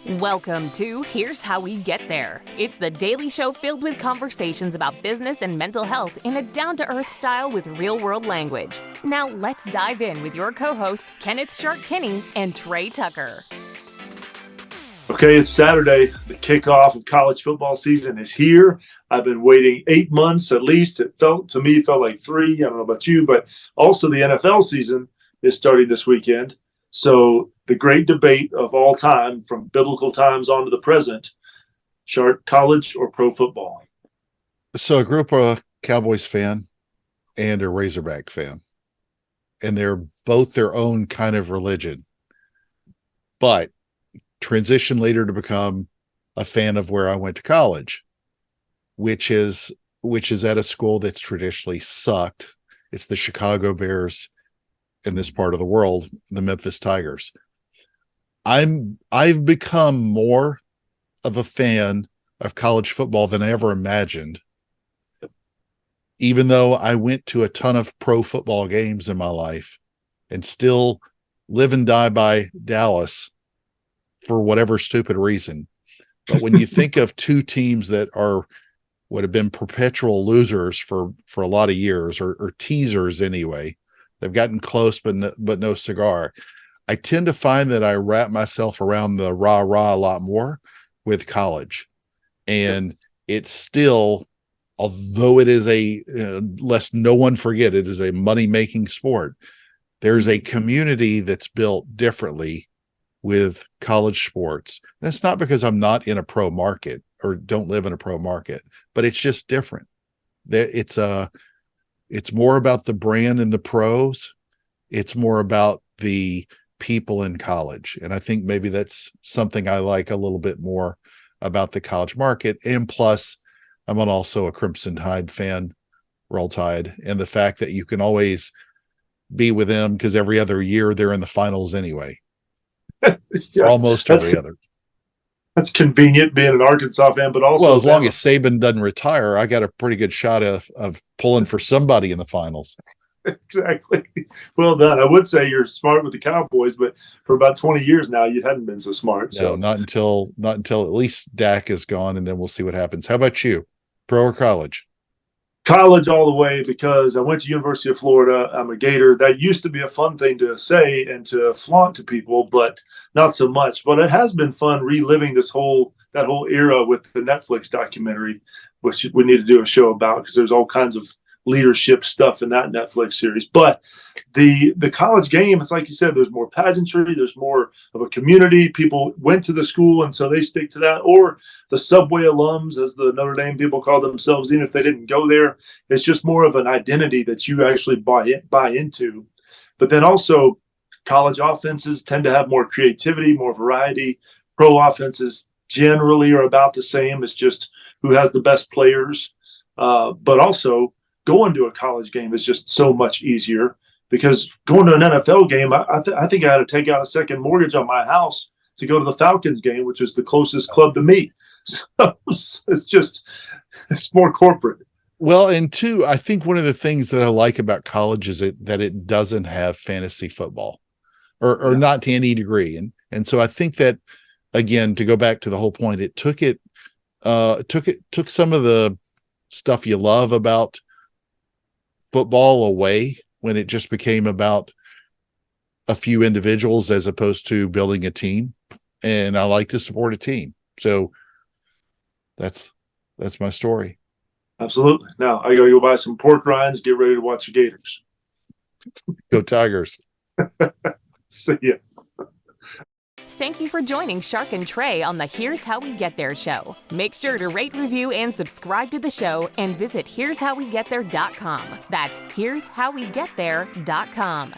Welcome to Here's How We Get There. It's the daily show filled with conversations about business and mental health in a down-to-earth style with real-world language. Now let's dive in with your co-hosts, Kenneth Shark Kinney and Trey Tucker. Okay, it's Saturday. The kickoff of college football season is here. I've been waiting 8 months at least. It felt like 3. I don't know about you, but also the NFL season is starting this weekend. So the great debate of all time, from biblical times on to the present, Shark, college or pro football? So I grew up a Cowboys fan and a Razorback fan, and they're both their own kind of religion, but transitioned later to become a fan of where I went to college, which is at a school that's traditionally sucked. It's the Chicago Bears in this part of the world, the Memphis Tigers. I've become more of a fan of college football than I ever imagined, even though I went to a ton of pro football games in my life and still live and die by Dallas for whatever stupid reason. But when you think of two teams that would have been perpetual losers for a lot of years, or teasers anyway, they've gotten close, but no cigar. I tend to find that I wrap myself around the rah-rah a lot more with college. And it's still, although it is lest no one forget, it is a money-making sport. There's a community that's built differently with college sports. And it's not because I'm not in a pro market or don't live in a pro market, but it's just different. It's more about the brand and the pros. It's more about the people in college. And I think maybe that's something I like a little bit more about the college market. And plus, I'm also a Crimson Tide fan, Roll Tide, and the fact that you can always be with them because every other year they're in the finals anyway. Yeah, almost every other. That's convenient being an Arkansas fan, but also, well, as long as Saban doesn't retire, I got a pretty good shot of pulling for somebody in the finals. Exactly. Well done. I would say you're smart with the Cowboys, but for about 20 years now, you hadn't been so smart. No, not until at least Dak is gone, and then we'll see what happens. How about you? Pro or college? College all the way, because I went to University of Florida. I'm a Gator. That used to be a fun thing to say and to flaunt to people, but not so much. But it has been fun reliving that whole era with the Netflix documentary, which we need to do a show about because there's all kinds of leadership stuff in that Netflix series. But the college game, it's like you said, there's more pageantry, there's more of a community. People went to the school and so they stick to that. Or the Subway alums, as the Notre Dame people call themselves, even if they didn't go there, it's just more of an identity that you actually buy into. But then also college offenses tend to have more creativity, more variety. Pro offenses generally are about the same. It's just who has the best players. But also going to a college game is just so much easier, because going to an NFL game, I think I had to take out a second mortgage on my house to go to the Falcons game, which is the closest club to me. So it's more corporate. Well, and two, I think one of the things that I like about college is that it doesn't have fantasy football, or not to any degree. And so I think that, again, to go back to the whole point, it took some of the stuff you love about football away when it just became about a few individuals as opposed to building a team. And I like to support a team. So that's my story. Absolutely. Now I gotta go buy some pork rinds, get ready to watch the Gators. Go Tigers. See ya. Thank you for joining Shark and Trey on the Here's How We Get There show. Make sure to rate, review, and subscribe to the show, and visit here'showwegetthere.com. That's here'showwegetthere.com.